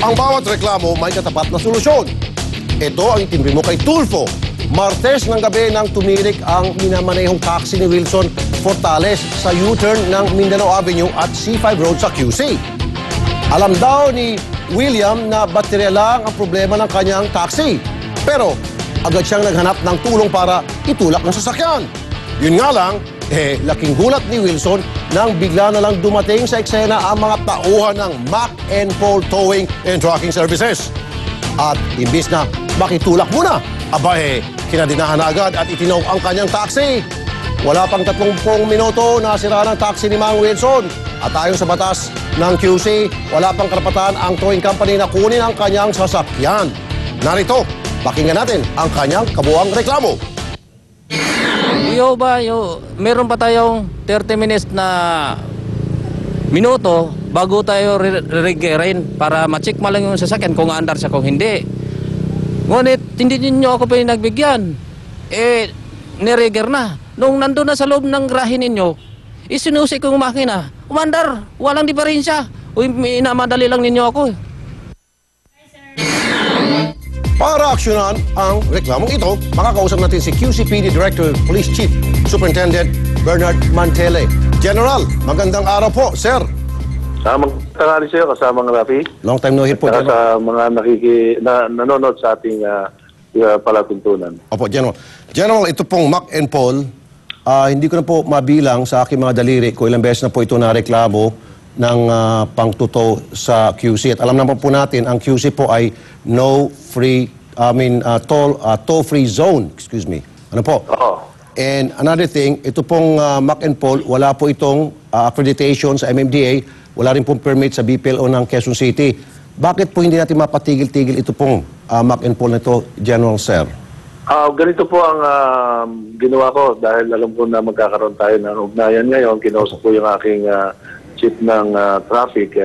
Ang bawat reklamo may katapat na solusyon. Ito ang itinri mo kay Tulfo. Martes ng gabi nang tumirik ang minamanehong taxi ni Wilson Fortales sa U-turn ng Mindanao Avenue at C5 Road sa QC. Alam daw ni William na baterya lang ang problema ng kanyang taxi. Pero agad siyang naghanap ng tulong para itulak ng sasakyan. Yun nga lang, laking gulat ni Wilson nang bigla na lang dumating sa eksena ang mga tauhan ng Mac and Paul Towing and Trucking Services. At imbis na makitulak muna, kinadinahan na agad at itinaw ang kanyang taxi. Wala pang 30 minuto na sira ng taxi ni Mang Wilson. At ayon sa batas ng QC, wala pang karapatan ang towing company na kunin ang kanyang sasakyan. Narito, pakinggan natin ang kanyang kabuang reklamo. Meron pa tayong 30 minutes na minuto bago tayo re-regerin para ma-check mo lang yung sasakyan kung andar siya, kung hindi. Ngunit, hindi ninyo ako pinagbigyan. Nireger na. Nung nandun na sa loob ng grahe ninyo, isinusi ko yung makina. Umandar, walang diferensya. Inamadali lang ninyo ako. Para aksyonan ang reklamong ito, makakausap natin si QCPD Director, Police Chief Superintendent Bernard Mantele. General, magandang araw po, sir. Tanghali sa'yo, kasama ng Rafi. Long time no hear po, General. Sa mga nanonood sa ating palatuntunan. Opo, General. General, ito pong Mac and Paul, hindi ko na po mabilang sa aking mga daliri kung ilang beses na po ito nareklamo ng pangtuto sa QC. At alam naman po natin, ang QC po ay toll-free zone. Excuse me. Ano po? Oo. And another thing, ito pong Mac and Paul, wala po itong accreditation sa MMDA, wala rin pong permit sa BPLO ng Quezon City. Bakit po hindi natin mapatigil-tigil ito pong Mac and Paul na ito, General Sir? Ganito po ang ginawa ko dahil alam ko na magkakaroon tayo ng ugnayan ngayon. Kinausap ko yung aking chief ng Traffic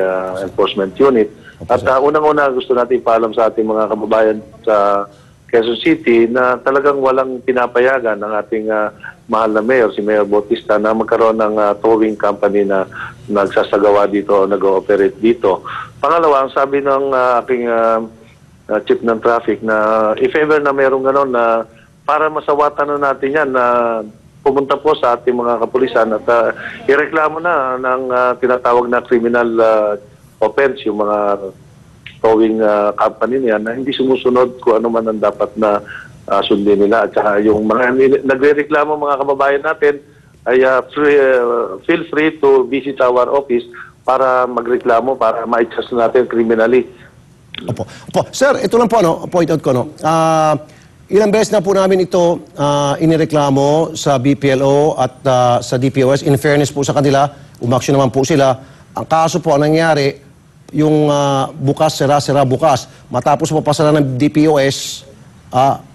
Enforcement Unit. At unang-una gusto natin ipaalam sa ating mga kababayan sa Quezon City na talagang walang pinapayagan ng ating mahal na mayor, si Mayor Bautista, na magkaroon ng towing company na nagsasagawa dito, nag-ooperate dito. Pangalawa, ang sabi ng aking chief ng traffic na if ever na mayroong gano'n na para masawatan na natin yan na pumunta po sa ating mga kapulisan at ireklamo na ng tinatawag na criminal offense yung mga towing company niya na hindi sumusunod kung ano man ang dapat na sundin nila. At saka yung mga nagre-reklamo mga kababayan natin ay feel free to visit our office para magreklamo, para ma-adjust natin criminally. Opo. Sir, ito lang po, point out ko, ilang beses na po namin ito inireklamo sa BPLO at sa DPOS. In fairness po sa kanila, umaksyon naman po sila. Ang kaso po, ang nangyari, yung bukas, sira bukas. Matapos po pasara ng DPOS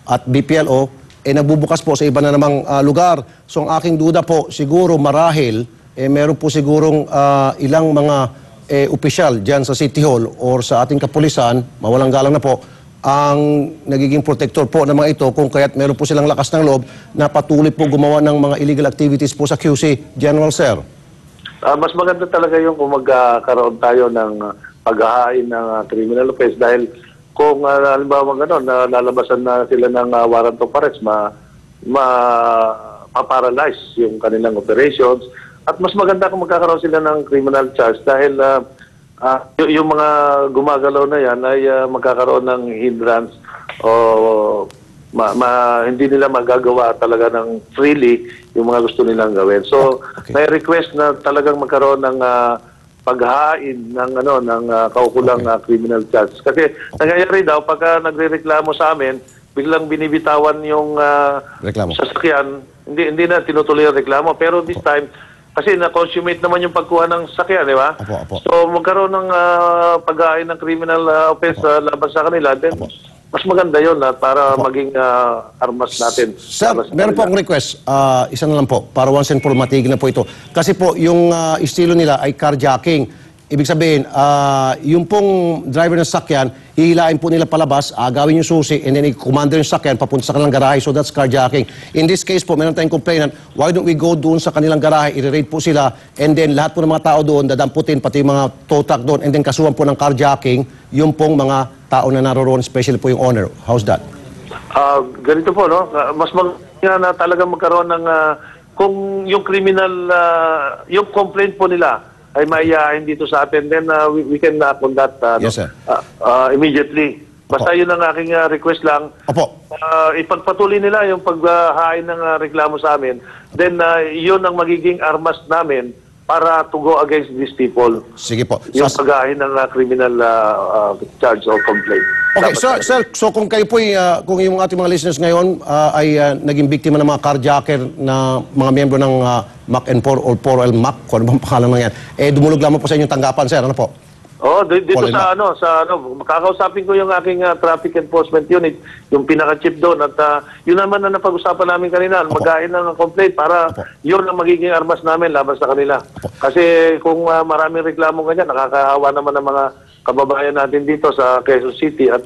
at BPLO, nagbubukas po sa iba na namang lugar. So ang aking duda po, siguro marahil, meron po sigurong ilang mga opisyal dyan sa City Hall or sa ating kapulisan, mawalang galang na po, ang nagiging protector po ng mga ito kung kaya't meron po silang lakas ng loob na patuloy po gumawa ng mga illegal activities po sa QC. General Sir. Mas maganda talaga yung kung magkaroon tayo ng paghahain ng criminal offense dahil kung halimbawa gano'n, lalabasan na sila ng warrant of arrest, mapaparalyze yung kanilang operations. At mas maganda kung magkakaroon sila ng criminal charge dahil yung mga gumagalaw na yan ay magkakaroon ng hindrance o hindi nila magagawa talaga ng freely yung mga gusto nilang gawin. So, may request na talagang magkaroon ng paghain ng kaukulang criminal charge. Kasi nangyayari daw pagka nagrereklamo sa amin, biglang binibitawan yung sasakyan, hindi na tinutuloy ang reklamo. Pero this time, kasi na-consummate naman yung pagkuha ng sasakyan, di ba? So magkaroon ng paghain ng criminal offense laban sa kanila, then mas maganda yun para maging armas natin. Sir, meron po akong request. Isa na lang po, para once and for all matigil na po ito. Kasi po, yung estilo nila ay carjacking. Ibig sabihin, yung pong driver ng sakyan, hihilain po nila palabas, agawin yung susi, and then i-commander yung sakyan papunta sa kanilang garahe. So that's carjacking. In this case po, meron tayong complainant, why don't we go doon sa kanilang garahe, i-raid po sila, and then lahat po ng mga tao doon, dadamputin, pati yung mga tow truck doon, and then kasuhan po ng carjacking, yung pong mga tao na naroon, especially po yung owner. How's that? Ganito po, no? Mas maganda na talaga magkaroon ng kung yung criminal, yung complaint po nila ay maiyahin dito sa atin, then we can conduct Yes, sir. immediately. Basta yun ang aking request lang. Opo. Ipagpatuloy nila yung paghahain ng reklamo sa amin, then yun ang magiging armas namin para to go against these people. Sige po. Yung paghahain ng criminal charge or complaint. Okay, Dapat sir, so kung kayo po, kung yung ating mga listeners ngayon ay naging biktima ng mga carjacker na mga miyembro ng MAC and 4 or 4L MAC, kung ano bang pangalan na yan, dumulog lamang po sa inyong tanggapan, sir. Ano po? Dito Paul, sa kakausapin ko yung aking traffic enforcement unit, yung pinaka-chief doon, at yun naman na napag-usapan namin kanina, maghain ng complaint para yun ang magiging armas namin laban sa kanila. Kasi kung maraming reklamo ganyan, nakakaawa naman ng mga kababayan natin dito sa Quezon City, at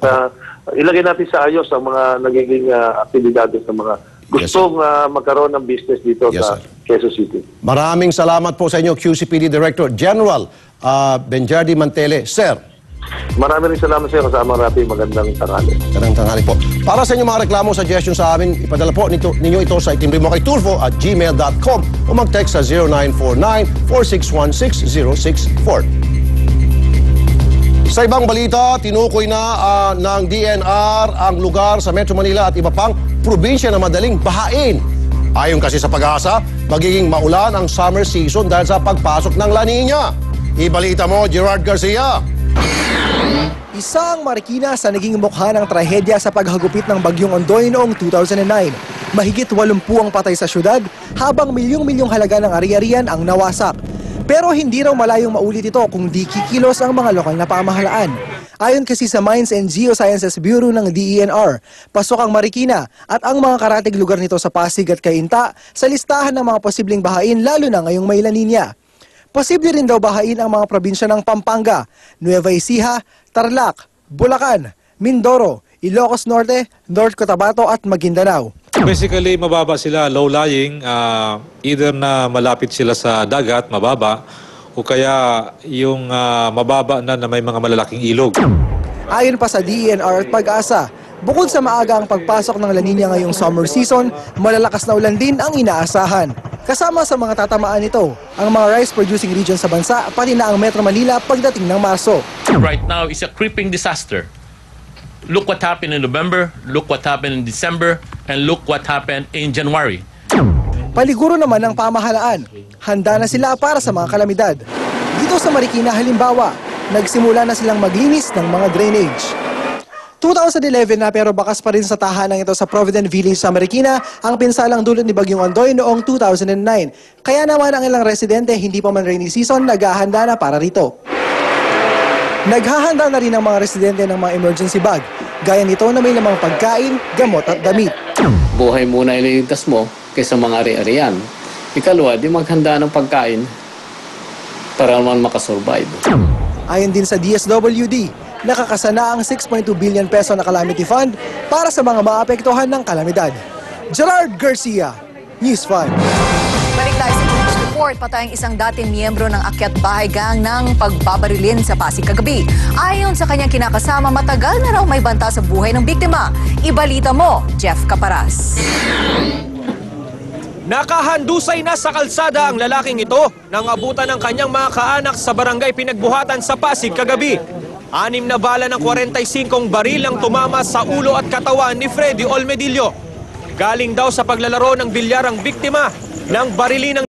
ilagay natin sa ayos ang mga nagiging aktibidades ng mga gustong magkaroon ng business dito sa Quezon City. Maraming salamat po sa inyo, QCPD Director General Benjardi Mantele. Sir, Maraming salamat sa iyo, kasama natin. Magandang tanghali. magandang tanghali po. Para sa inyong mga reklamo, suggestion sa amin, ipadala po ninyo ito sa itimbrimo@gmail.com o mag-text sa 0949-4616064. Sa ibang balita, tinukoy na ng DNR ang lugar sa Metro Manila at iba pang probinsya na madaling bahain. Ayon kasi sa Pag-asa, magiging maulan ang summer season dahil sa pagpasok ng La Nina. Ibalita mo, Gerard Garcia. Isang Marikina sa naging mukha ng trahedya sa paghagupit ng Bagyong Ondoy noong 2009. Mahigit 80 ang patay sa syudad, habang milyong-milyong halaga ng ari-arian ang nawasak. Pero hindi raw malayong maulit ito kung di kikilos ang mga lokal na pamahalaan. Ayon kasi sa Mines and Geosciences Bureau ng DENR, pasok ang Marikina at ang mga karatig lugar nito sa Pasig at Cainta sa listahan ng mga posibleng bahain, lalo na ngayong may La Nina. Posible rin daw bahain ang mga probinsya ng Pampanga, Nueva Ecija, Tarlac, Bulacan, Mindoro, Ilocos Norte, North Cotabato at Maguindanao. Basically, mababa sila, low-lying, either na malapit sila sa dagat, mababa, o kaya yung mababa na may mga malalaking ilog. Ayon pa sa DENR at Pag-asa, bukod sa maaga ang pagpasok ng La Nina ngayong summer season, malalakas na ulan din ang inaasahan. Kasama sa mga tatamaan nito, ang mga rice-producing region sa bansa, pati na ang Metro Manila pagdating ng Marso. Right now is a creeping disaster. Look what happened in November, look what happened in December, and look what happened in January. Paliguro naman ng pamahalaan, handa na sila para sa mga kalamidad. Dito sa Marikina halimbawa, nagsimula na silang maglinis ng mga drainage. 2011 na pero bakas pa rin sa tahanan ito sa Provident Village sa Marikina ang pinsalang dulot ni Bagyong Ondoy noong 2009. Kaya naman ang ilang residente hindi pa man rainy season naghahanda na para rito. Naghahanda na rin ang mga residente ng mga emergency bag, gaya nito na may lamang pagkain, gamot at damit. Buhay muna ililigtas mo kaysa mga ari-arian. Ikalawa, di maghanda ng pagkain para naman makasurvive. Ayon din sa DSWD, nakakasana ang 6.2 billion peso na calamity fund para sa mga maapektuhan ng kalamidad. Gerard Garcia, News 5. Balik tayo sa news report. Patay ang isang dating miyembro ng Akyat Bahay Gang ng pagbabarilin sa Pasig kagabi. Ayon sa kanyang kinakasama, matagal na raw may banta sa buhay ng biktima. Ibalita mo, Jeff Caparas. Nakahandusay na sa kalsada ang lalaking ito nang abutan ng kanyang mga kaanak sa barangay Pinagbuhatan sa Pasig kagabi. 6 na bala ng 45 baril ang tumama sa ulo at katawan ni Freddy Olmedillo. Galing daw sa paglalaro ng bilyar ang biktima ng barilin ng